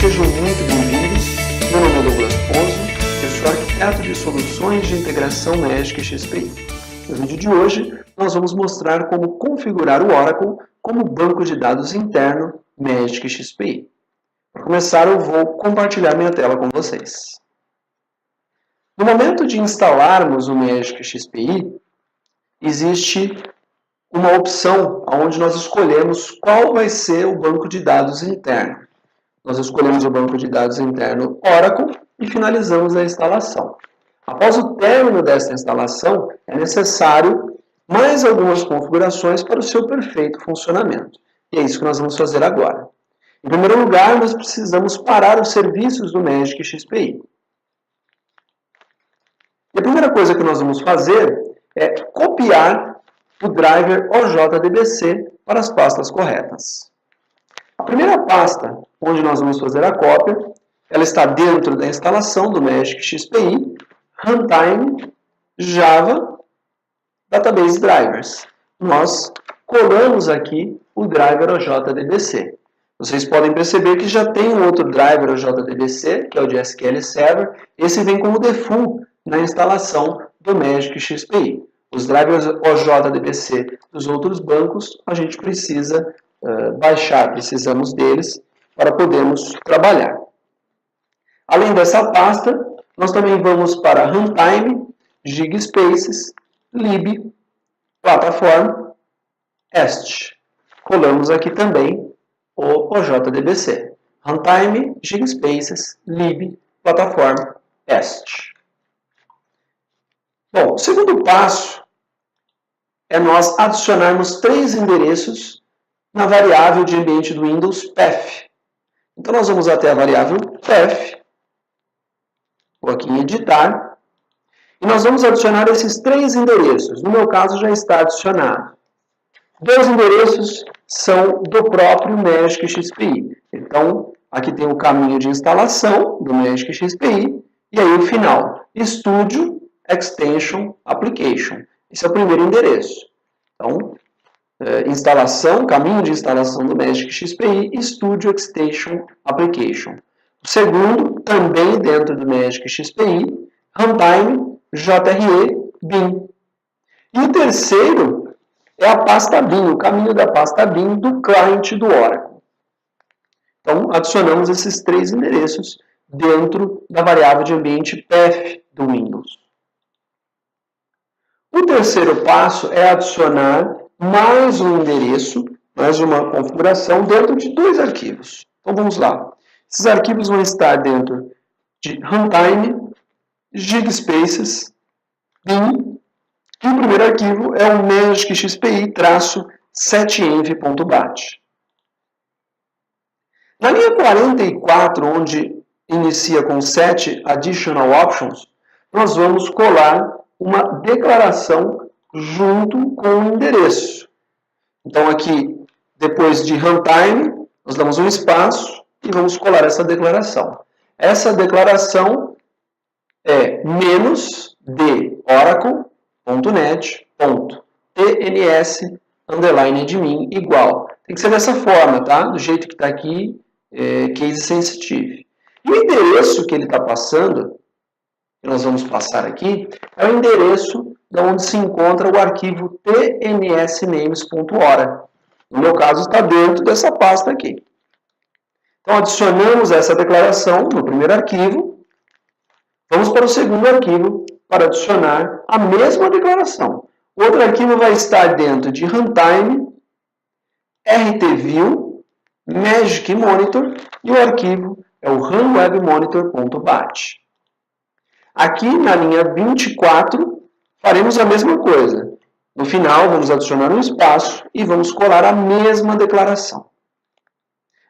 sejam muito bem-vindos. Meu nome é Douglas Ponzo, eu sou arquiteto de soluções de integração Magic XPI. No vídeo de hoje, nós vamos mostrar como configurar o Oracle como banco de dados interno Magic XPI. Para começar, eu vou compartilhar minha tela com vocês. No momento de instalarmos o Magic XPI, existe uma opção onde nós escolhemos qual vai ser o banco de dados interno. Nós escolhemos o banco de dados interno Oracle e finalizamos a instalação. Após o término desta instalação, é necessário mais algumas configurações para o seu perfeito funcionamento. E é isso que nós vamos fazer agora. Em primeiro lugar, nós precisamos parar os serviços do Magic XPI. E a primeira coisa que nós vamos fazer é copiar o driver OJDBC para as pastas corretas. A primeira pasta onde nós vamos fazer a cópia, ela está dentro da instalação do Magic XPI, Runtime, Java, Database Drivers. Nós colamos aqui o driver OJDBC. Vocês podem perceber que já tem um outro driver OJDBC, que é o de SQL Server. Esse vem como default na instalação do Magic XPI. Os drivers OJDBC dos outros bancos, a gente precisa baixar, precisamos deles para podermos trabalhar. Além dessa pasta, nós também vamos para Runtime, Gigspaces, Lib, Platform, Est. Colamos aqui também o OJDBC. Runtime, Gigspaces, Lib, Platform, Est. Bom, o segundo passo é nós adicionarmos 3 endereços na variável de ambiente do Windows path. Então, nós vamos até a variável path, vou aqui em editar, e nós vamos adicionar esses 3 endereços. No meu caso, já está adicionado. 2 endereços são do próprio Magic XPI. Então, aqui tem o caminho de instalação do Magic XPI, e aí o final, Studio Extension Application. Esse é o primeiro endereço. Então, instalação, caminho de instalação do Magic XPI, Studio Extension Application. O segundo, também dentro do Magic XPI, Runtime, JRE, bin. E o terceiro é a pasta bin, o caminho da pasta bin do cliente do Oracle. Então, adicionamos esses 3 endereços dentro da variável de ambiente path do Windows. O terceiro passo é adicionar mais um endereço, mais uma configuração dentro de 2 arquivos. Então vamos lá. Esses arquivos vão estar dentro de Runtime, Gigspaces, bin, e o primeiro arquivo é o Magic XPI-setenv.bat. Na linha 44, onde inicia com set additional options, nós vamos colar uma declaração junto com o endereço. Então, aqui, depois de Runtime, nós damos um espaço e vamos colar essa declaração. Essa declaração é -d oracle.net.tns_admin igual. Tem que ser dessa forma, tá? Do jeito que está aqui, case sensitive. E o endereço que ele está passando, que nós vamos passar aqui, é o endereço de onde se encontra o arquivo tnsnames.ora. No meu caso, está dentro dessa pasta aqui. Então, adicionamos essa declaração no primeiro arquivo. Vamos para o segundo arquivo para adicionar a mesma declaração. O outro arquivo vai estar dentro de Runtime, rtview, Magic Monitor, e o arquivo é o runwebmonitor.bat. Aqui, na linha 24, faremos a mesma coisa. No final, vamos adicionar um espaço e vamos colar a mesma declaração.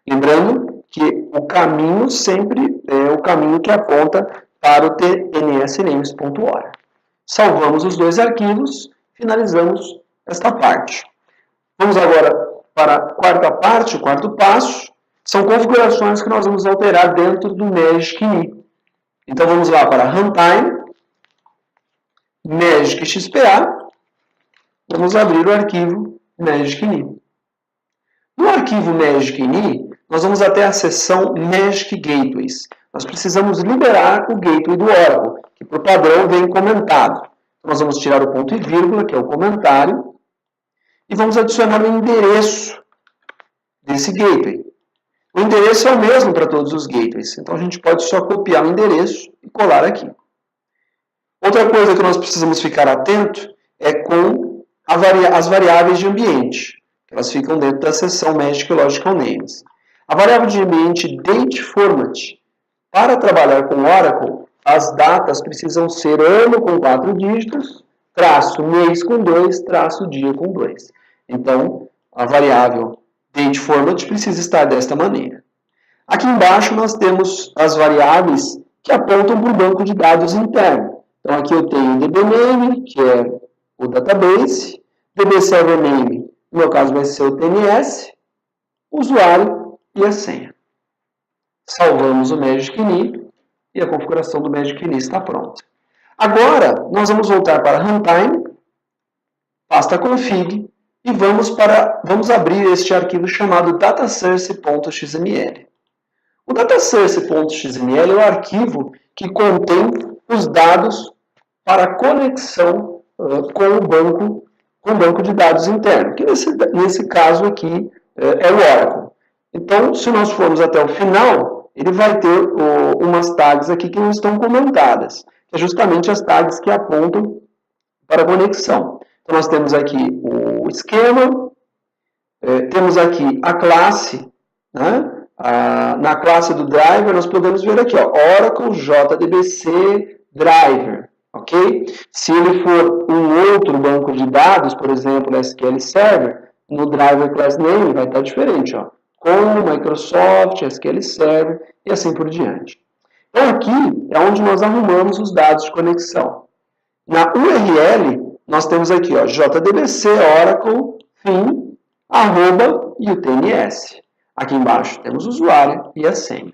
Lembrando que o caminho sempre é o caminho que aponta para o tnsnames.ora. Salvamos os 2 arquivos, finalizamos esta parte. Vamos agora para a quarta parte, o quarto passo. São configurações que nós vamos alterar dentro do Magic INI. Então, vamos lá para Runtime, Magic XPA, vamos abrir o arquivo Magic INI. No arquivo Magic INI, nós vamos até a seção Magic Gateways. Nós precisamos liberar o gateway do Oracle, que por padrão vem comentado. Então, nós vamos tirar o ponto e vírgula, que é o comentário, e vamos adicionar o endereço desse gateway. O endereço é o mesmo para todos os gateways, então a gente pode só copiar o endereço e colar aqui. Outra coisa que nós precisamos ficar atento é com as variáveis de ambiente. Elas ficam dentro da seção Magic Logical Names. A variável de ambiente DateFormat. Para trabalhar com Oracle, as datas precisam ser ano com 4 dígitos, traço mês com 2, traço dia com 2. Então, a variável DateFormat precisa estar desta maneira. Aqui embaixo nós temos as variáveis que apontam para o banco de dados interno. Então, aqui eu tenho o DBName, que é o database, DBServerName, no meu caso vai ser o TNS, o usuário e a senha. Salvamos o Magic Knee e a configuração do Magic Knee está pronta. Agora, nós vamos voltar para Runtime, pasta config, e vamos abrir este arquivo chamado datasource.xml. O datasource.xml é o arquivo que contém os dados para conexão com o banco de dados interno, que nesse caso aqui é o Oracle. Então, se nós formos até o final, ele vai ter umas tags aqui que não estão comentadas, que é justamente as tags que apontam para a conexão. Então, nós temos aqui o esquema, temos aqui a classe, né? Na classe do driver, nós podemos ver aqui, ó, Oracle JDBC Driver, ok? Se ele for um outro banco de dados, por exemplo, SQL Server, no driver class name vai estar diferente, ó, como Microsoft, SQL Server e assim por diante. Então, aqui é onde nós arrumamos os dados de conexão. Na URL, nós temos aqui, ó, JDBC Oracle Theme, arroba e o TNS. Aqui embaixo temos o usuário e a senha.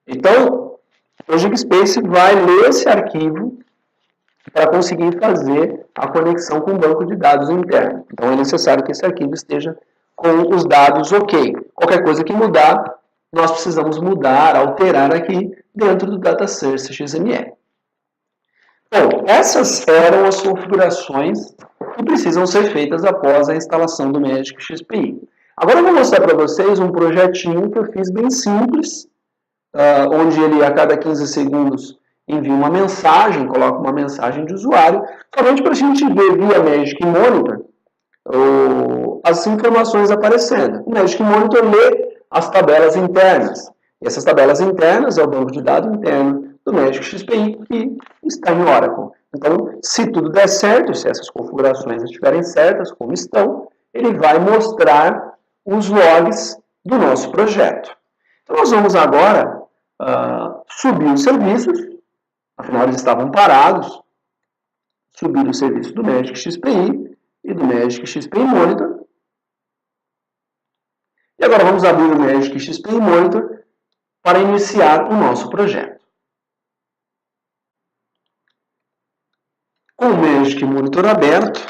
Então, o GigSpace vai ler esse arquivo para conseguir fazer a conexão com o banco de dados interno. Então, é necessário que esse arquivo esteja com os dados ok. Qualquer coisa que mudar, nós precisamos mudar, alterar aqui dentro do DataSource XML. Bom, essas eram as configurações que precisam ser feitas após a instalação do Magic XPI. Agora eu vou mostrar para vocês um projetinho que eu fiz bem simples, onde ele a cada 15 segundos envia uma mensagem, coloca uma mensagem de usuário, somente para a gente ver via Magic Monitor as informações aparecendo. O Magic Monitor lê as tabelas internas. E essas tabelas internas é o banco de dados interno do Magic XPI que está em Oracle. Então, se tudo der certo, se essas configurações estiverem certas, como estão, ele vai mostrar os logs do nosso projeto. Então, nós vamos agora subir os serviços, afinal eles estavam parados, subir o serviço do Magic XPI e do Magic XPI Monitor. E agora vamos abrir o Magic XPI Monitor para iniciar o nosso projeto. Com o Magic Monitor aberto,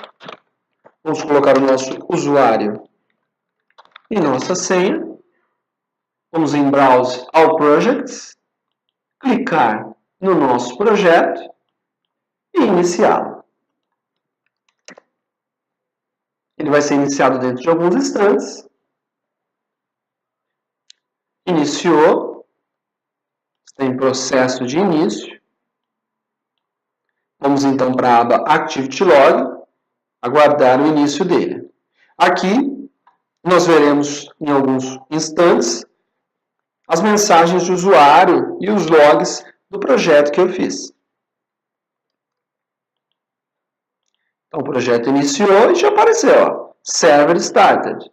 vamos colocar o nosso usuário e nossa senha. Vamos em Browse All Projects, clicar no nosso projeto e iniciá-lo. Ele vai ser iniciado dentro de alguns instantes. Iniciou, está em processo de início. Vamos então para a aba Activity Log, aguardar o início dele. Aqui nós veremos em alguns instantes as mensagens de usuário e os logs do projeto que eu fiz. Então o projeto iniciou e já apareceu, ó, Server Started.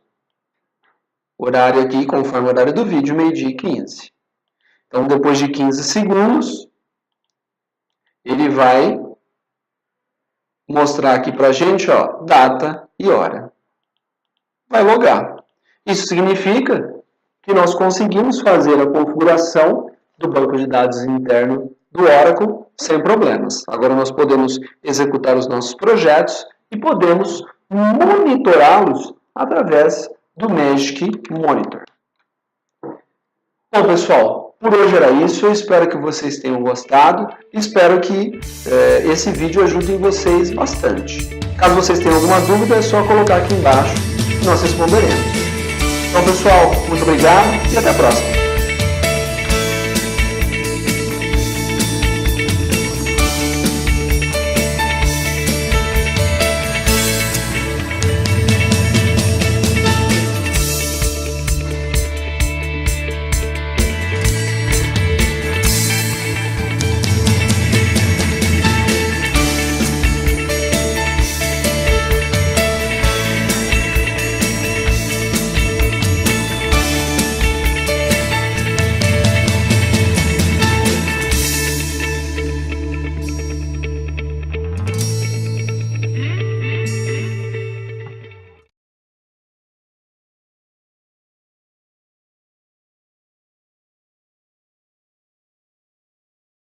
Horário aqui, conforme o horário do vídeo, meio-dia e 15. Então depois de 15 segundos, ele vai mostrar aqui para a gente, ó, data e hora. Vai logar. Isso significa que nós conseguimos fazer a configuração do banco de dados interno do Oracle sem problemas. Agora nós podemos executar os nossos projetos e podemos monitorá-los através do Magic Monitor. Bom, pessoal, por hoje era isso. Eu espero que vocês tenham gostado. Espero que esse vídeo ajude vocês bastante. Caso vocês tenham alguma dúvida, é só colocar aqui embaixo e nós responderemos. Então, pessoal, muito obrigado e até a próxima.